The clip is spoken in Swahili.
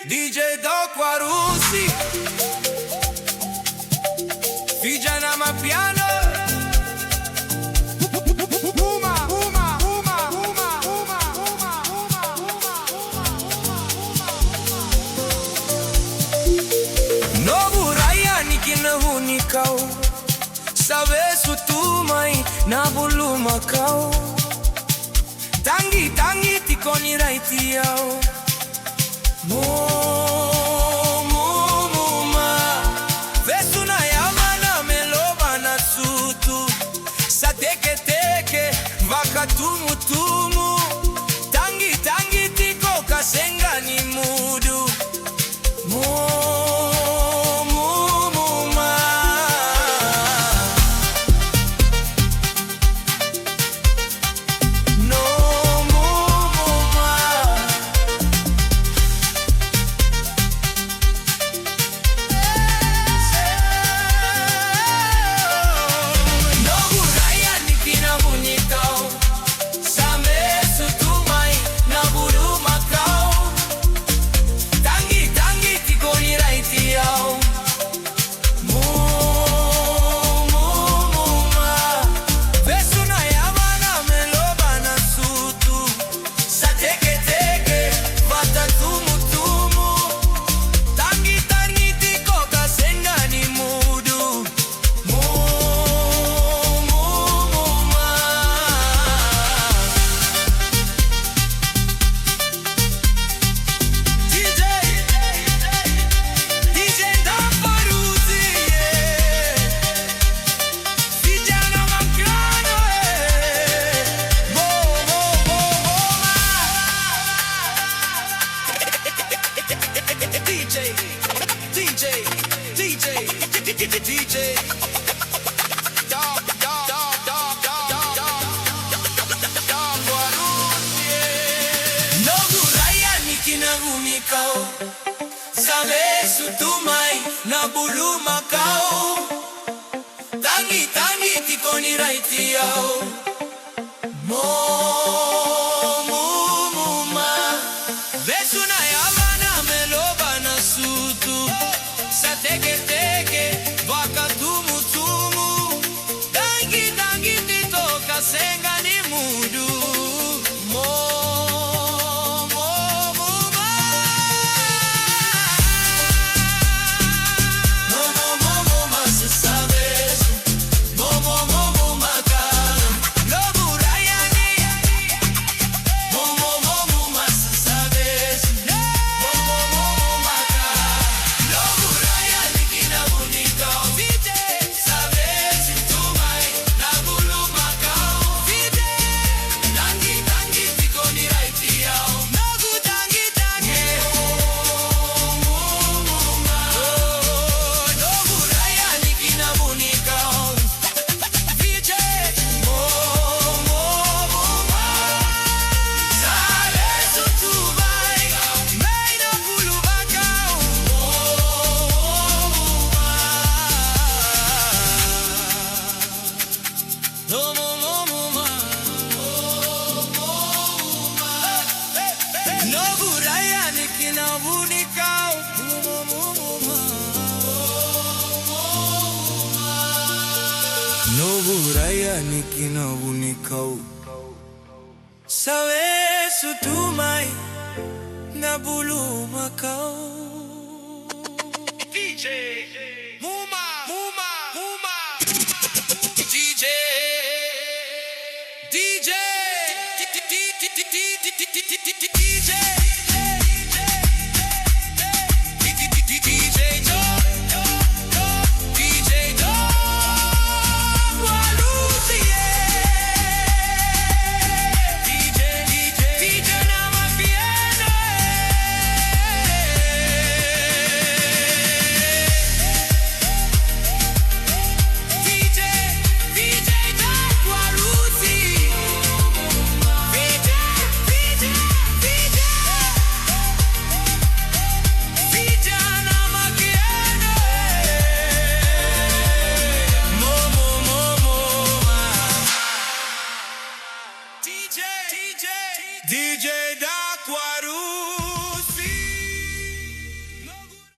DJ Doc Warusi, vijana mapiano. Novu raya nikinahunikau, sabesu tumai na bulumakau. Tangi tangi tikoni raitiau. Vesuna yama na meloba na sutu, sa teke teke vaka tumu tumu. Tangi tangi tiko kasenga ni mudu. Sabesu tumai na bulumakau. Tangi tangi tikoni raitiau. Vesuna yama na meloba na sutu, sa teke teke vaka tumu tumu. Tangi tangi titoka senga ni mudu. Novu raya nikinahunikau, sabesu tumai na bulumakau. DJ Muma DJ DJ DJ